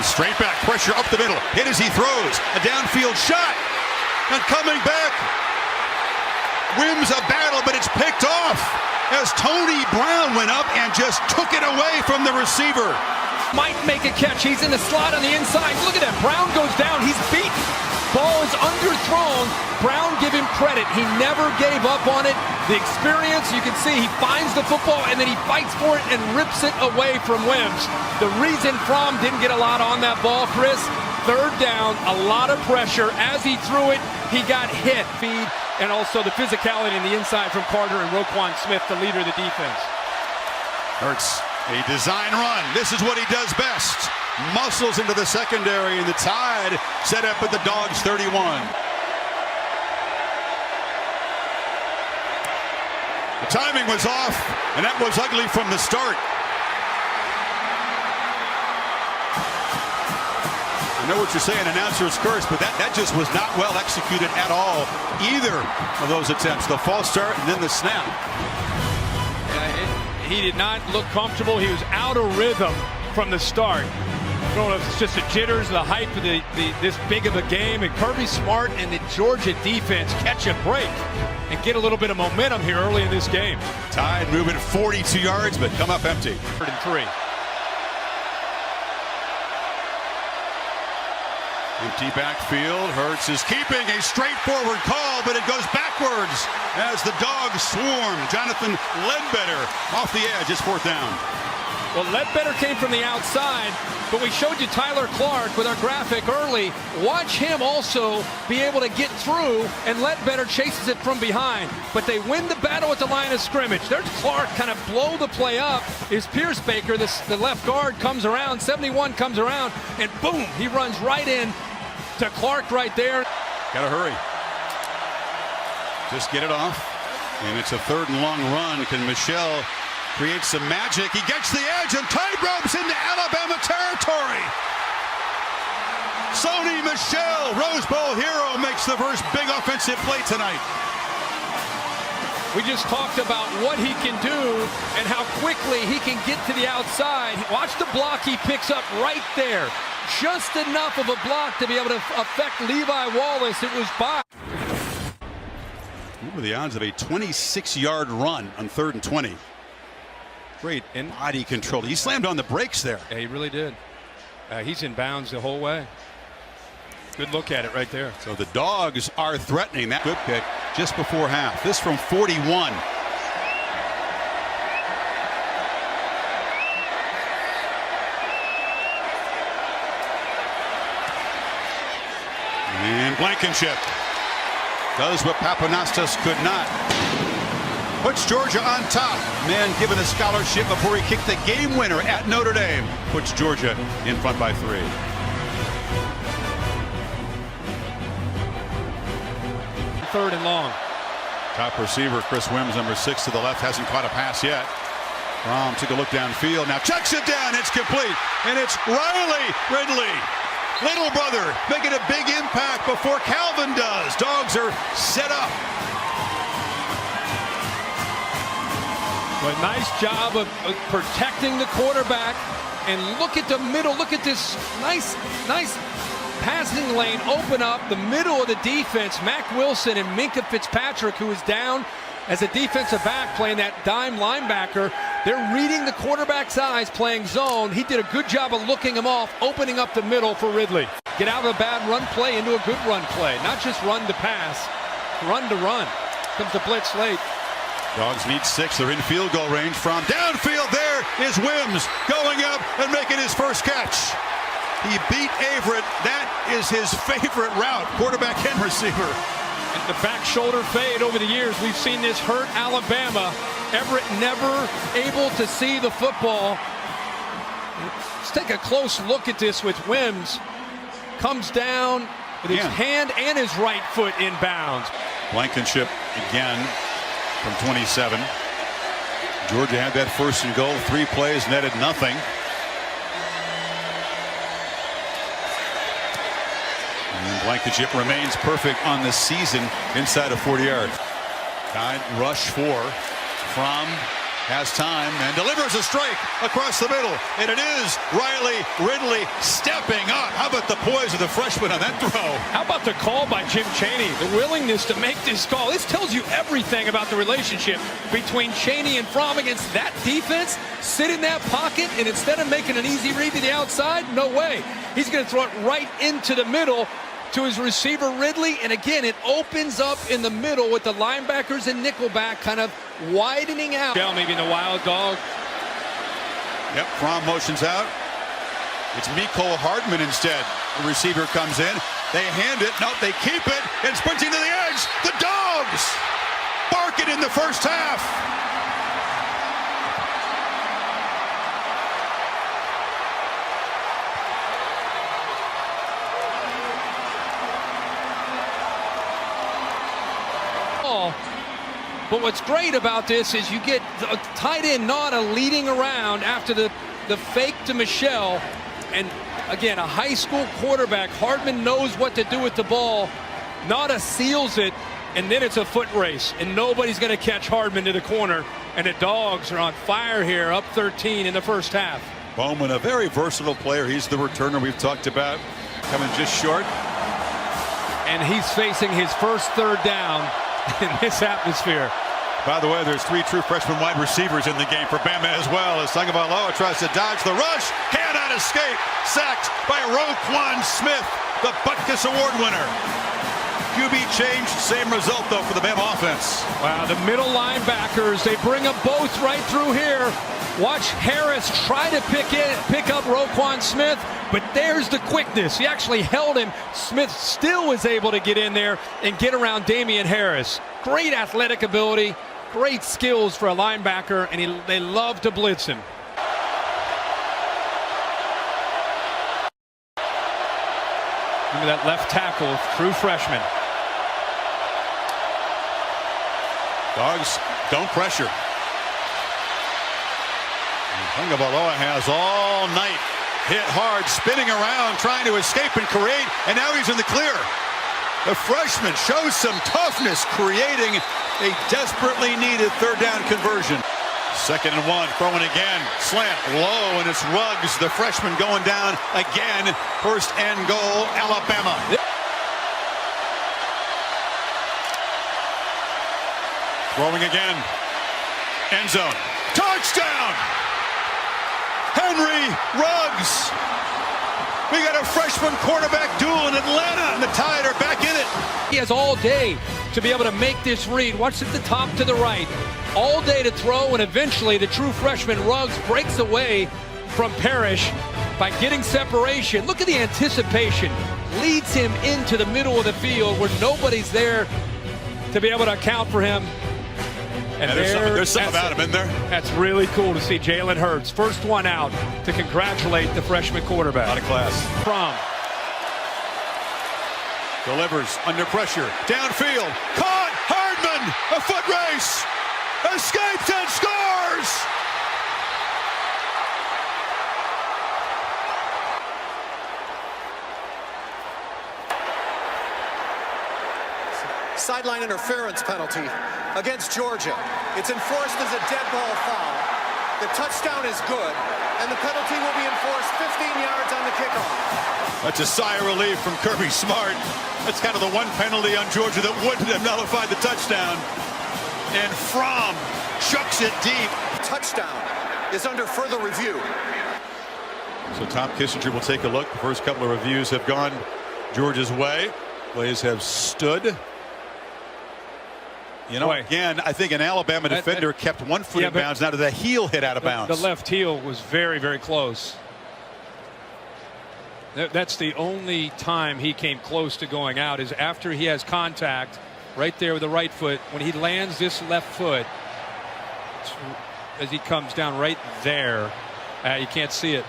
Straight back, pressure up the middle, hit as he throws, a downfield shot, and coming back, wins a battle, but it's picked off as Tony Brown went up and just took it away from the receiver. Might make a catch, he's in the slot on the inside, look at that, Brown goes down, he's beaten. Ball is underthrown. Brown, give him credit. He never gave up on it. The experience, you can see, he finds the football and then he fights for it and rips it away from Wims. The reason Fromm didn't get a lot on that ball, Chris, third down, a lot of pressure. As he threw it, he got hit. Feed, and also the physicality in the inside from Carter and Roquan Smith, the leader of the defense. Hurts, a design run. This is what he does best. Muscles into the secondary, and the Tide set up at the Dogs 31. The timing was off, and that was ugly from the start. I know what you're saying, announcer's curse, but that just was not well executed at all. Either of those attempts, the false start and then the snap. He did not look comfortable. He was out of rhythm from the start. I don't know if it's just the jitters, the hype of this big of a game, and Kirby Smart and the Georgia defense catch a break and get a little bit of momentum here early in this game. Tide moving 42 yards, but come up empty. 3rd and 3. Empty backfield. Hurts is keeping a straightforward call, but it goes backwards as the Dogs swarm. Jonathan Ledbetter off the edge. It's 4th down. Well, Ledbetter came from the outside, but we showed you Tyler Clark with our graphic early. Watch him also be able to get through, and Ledbetter chases it from behind. But they win the battle at the line of scrimmage. There's Clark kind of blow the play up. Is Pierce Baker, the left guard, comes around, 71 comes around, and boom, he runs right in to Clark right there. Gotta hurry. Just get it off. And it's a 3rd and long run. Can Michelle create some magic? He gets the edge and tight ropes into Alabama territory. Sony Michel, Rose Bowl hero, makes the first big offensive play tonight. We just talked about what he can do and how quickly he can get to the outside. Watch the block he picks up right there. Just enough of a block to be able to affect Levi Wallace. It was by. What were the odds of a 26-yard run on 3rd and 20? Great and body control. He slammed on the brakes there. Yeah, he really did. He's in bounds the whole way. Good look at it right there. So the Dogs are threatening that good pick just before half. This from 41. And Blankenship does what Papanastas could not. Puts Georgia on top. Man given a scholarship before he kicked the game winner at Notre Dame. Puts Georgia in front by 3. Third and long. Top receiver Chris Wims, number 6 to the left, hasn't caught a pass yet. Fromm took a look downfield. Now checks it down. It's complete. And it's Riley Ridley. Little brother making a big impact before Calvin does. Dogs are set up. Well, nice job of protecting the quarterback. And look at the middle. Look at this nice passing lane open up the middle of the defense. Mack Wilson and Minka Fitzpatrick, who is down as a defensive back playing that dime linebacker. They're reading the quarterback's eyes, playing zone. He did a good job of looking him off, opening up the middle for Ridley. Get out of a bad run play into a good run play. Not just run to pass, run to run. Comes the blitz late. Dogs need 6. They're in field goal range. From downfield, there is Wims going up and making his first catch. He beat Averett. That is his favorite route, quarterback and receiver. And the back shoulder fade over the years. We've seen this hurt Alabama. Everett never able to see the football. Let's take a close look at this with Wims. Comes down with his hand and his right foot in bounds. Blankenship again from 27. Georgia had that 1st and goal. 3 plays, netted nothing. And Blankenship remains perfect on the season inside of 40 yards. Tide rush 4 from has time and delivers a strike across the middle. And it is Riley Ridley stepping up. How about the poise of the freshman on that throw? How about the call by Jim Chaney? The willingness to make this call. This tells you everything about the relationship between Chaney and Fromm against that defense. Sit in that pocket, and instead of making an easy read to the outside, no way. He's going to throw it right into the middle to his receiver Ridley, and again it opens up in the middle with the linebackers and nickelback kind of widening out. Maybe in the wild dog. Yep, Fromm motions out. It's Mecole Hardman instead. The receiver comes in. They hand it. No, they keep it. And sprinting to the edge. The Dogs barking in the first half. But what's great about this is you get a tight end Nauta leading around after the fake to Michelle. And again, a high school quarterback. Hardman knows what to do with the ball. Nauta seals it, and then it's a foot race. And nobody's going to catch Hardman to the corner. And the Dogs are on fire here, up 13 in the first half. Bowman, a very versatile player. He's the returner we've talked about, coming just short. And he's facing his first third down in this atmosphere. By the way, there's 3 true freshman wide receivers in the game for Bama as well, as Tagovailoa tries to dodge the rush, cannot escape, sacked by Roquan Smith, the Butkus Award winner. QB change, same result though for the Bama offense. Wow, the middle linebackers, they bring them both right through here. Watch Harris try to pick up Roquan Smith, but there's the quickness. He actually held him. Smith still was able to get in there and get around Damian Harris. Great athletic ability, great skills for a linebacker, and they love to blitz him. Remember that left tackle, true freshman. Dogs don't pressure. Tagovailoa has all night hit hard, spinning around, trying to escape and create, and now he's in the clear. The freshman shows some toughness, creating a desperately needed third down conversion. 2nd and 1, throwing again, slant low, and it's Ruggs, the freshman, going down again. 1st and goal, Alabama. Throwing again, end zone, touchdown! Henry Ruggs. We got a freshman quarterback duel in Atlanta, and the Tide are back in it. He has all day to be able to make this read. Watch at the top to the right. All day to throw, and eventually the true freshman Ruggs breaks away from Parrish by getting separation. Look at the anticipation. Leads him into the middle of the field where nobody's there to be able to account for him. And there's something about him in there. That's really cool to see. Jalen Hurts, first one out to congratulate the freshman quarterback. Out of class. Fromm delivers under pressure. Downfield. Caught. Hardman. A foot race. Escapes and scores. Sideline interference penalty against Georgia. It's enforced as a dead ball foul. The touchdown is good, and the penalty will be enforced 15 yards on the kickoff. That's a sigh of relief from Kirby Smart. That's kind of the one penalty on Georgia that wouldn't have nullified the touchdown. And Fromm chucks it deep. Touchdown is under further review. So Tom Kissinger will take a look. The first couple of reviews have gone Georgia's way. Plays have stood. You know, again, I think an Alabama defender kept one foot in bounds. Now the heel hit out of bounds. The left heel was very, very close. That's the only time he came close to going out, is after he has contact right there with the right foot. When he lands this left foot, as he comes down right there, you can't see it.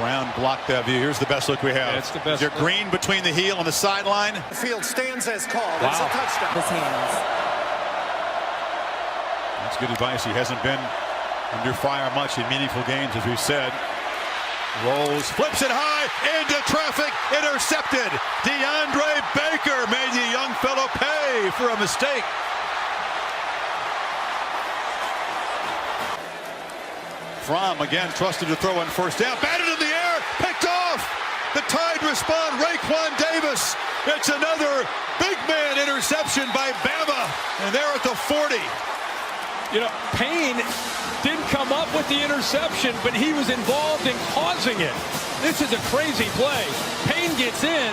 Brown blocked that view. Here's the best look we have. It's the best. Is there green between the heel and the sideline? The field stands as called. Wow. It's a touchdown. His hands. That's good advice. He hasn't been under fire much in meaningful games, as we've said. Rolls, flips it high, into traffic, intercepted. DeAndre Baker made the young fellow pay for a mistake. Fromm again trusted to throw on first down. Batted in the air, picked off. The Tide respond. Raekwon Davis. It's another big man interception by Bama. And they're at the 40. You know, Payne didn't come up with the interception, but he was involved in causing it. This is a crazy play. Payne gets in.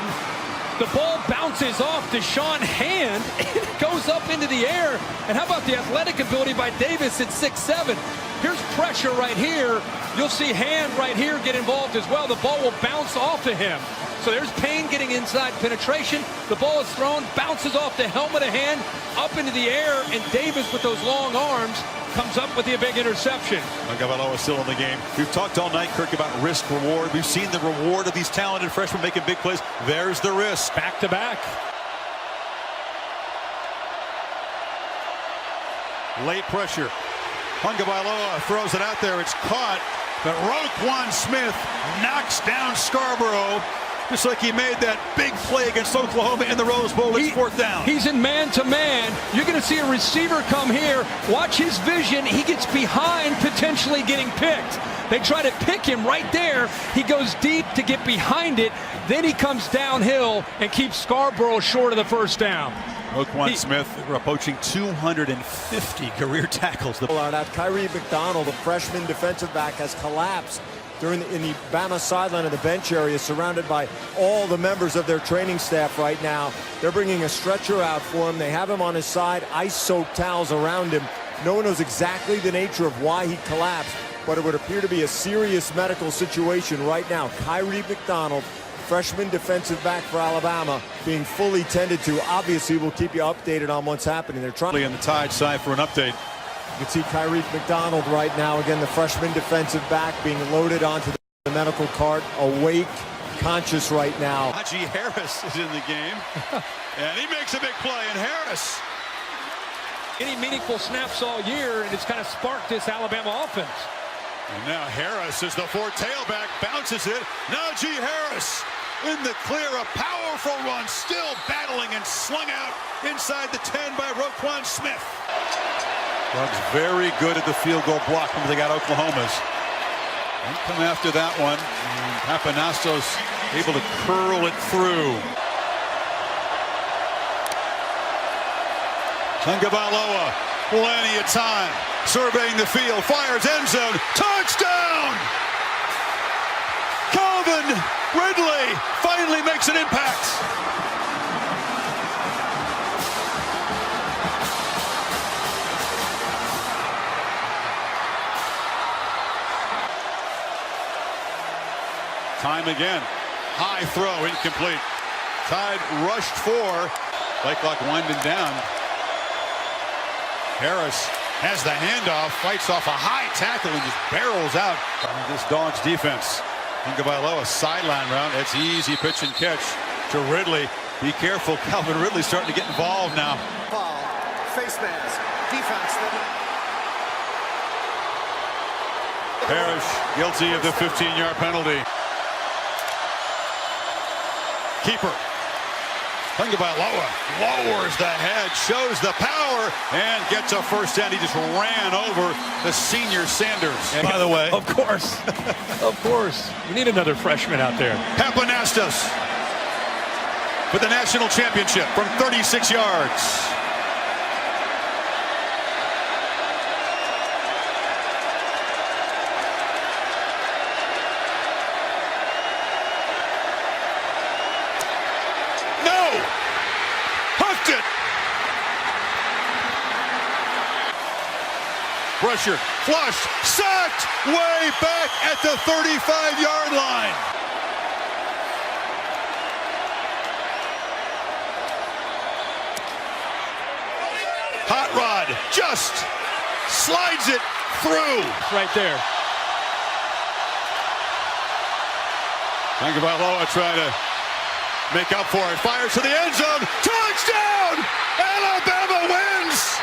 The ball bounces off Deshaun Hand. It goes up into the air. And how about the athletic ability by Davis at 6'7"? Here's pressure right here. You'll see Hand right here get involved as well. The ball will bounce off of him. So there's Payne getting inside penetration. The ball is thrown, bounces off the helmet of Hand, up into the air, and Davis with those long arms comes up with the big interception. Tagovailoa is still in the game. We've talked all night, Kirk, about risk reward. We've seen the reward of these talented freshmen making big plays. There's the risk. Back to back. Late pressure. Tagovailoa throws it out there. It's caught. But Roquan Smith knocks down Scarborough. Just like he made that big play against Oklahoma in the Rose Bowl. It's fourth down. He's in man-to-man. You're going to see a receiver come here. Watch his vision. He gets behind, potentially getting picked. They try to pick him right there. He goes deep to get behind it. Then he comes downhill and keeps Scarborough short of the first down. Roquan Smith, we're approaching 250 career tackles. Kyrie McDonald, the freshman defensive back, has collapsed in the Bama sideline of the bench area, surrounded by all the members of their training staff right now. They're bringing a stretcher out for him. They have him on his side, ice-soaked towels around him. No one knows exactly the nature of why he collapsed, but it would appear to be a serious medical situation right now. Kyrie McDonald, freshman defensive back for Alabama, being fully tended to. Obviously, we'll keep you updated on what's happening. They're trying on the Tide side for an update. You can see Kyrie McDonald right now, again, the freshman defensive back being loaded onto the medical cart, awake, conscious right now. Najee Harris is in the game, and he makes a big play, and Harris. Any meaningful snaps all year, and it's kind of sparked this Alabama offense. And now Harris is the fourth tailback, bounces it. Najee Harris in the clear, a powerful run, still battling and slung out inside the 10 by Roquan Smith. Doug's very good at the field goal block when they got Oklahoma's. And come after that one. And Papanastos able to curl it through. Tagovailoa, plenty of time. Surveying the field, fires end zone, touchdown! Calvin Ridley finally makes an impact. Time again. High throw, incomplete. Tide rushed for. Play clock winding down. Harris has the handoff, fights off a high tackle and just barrels out. This Dogs defense. Tagovailoa sideline route. It's easy pitch and catch to Ridley. Be careful. Calvin Ridley starting to get involved now. Ball, face mask, defense. Parrish guilty of the 15-yard penalty. Keeper. Tagovailoa lowers the head, shows the power, and gets a first down. He just ran over the senior Sanders. And by the way, Of course. Of course. We need another freshman out there. Papanastos for the national championship from 36 yards. It. Pressure, flushed, sacked, way back at the 35-yard line. Hot Rod just slides it through. Right there. Tagovailoa trying to make up for it. Fires to the end zone. Touchdown! Alabama wins!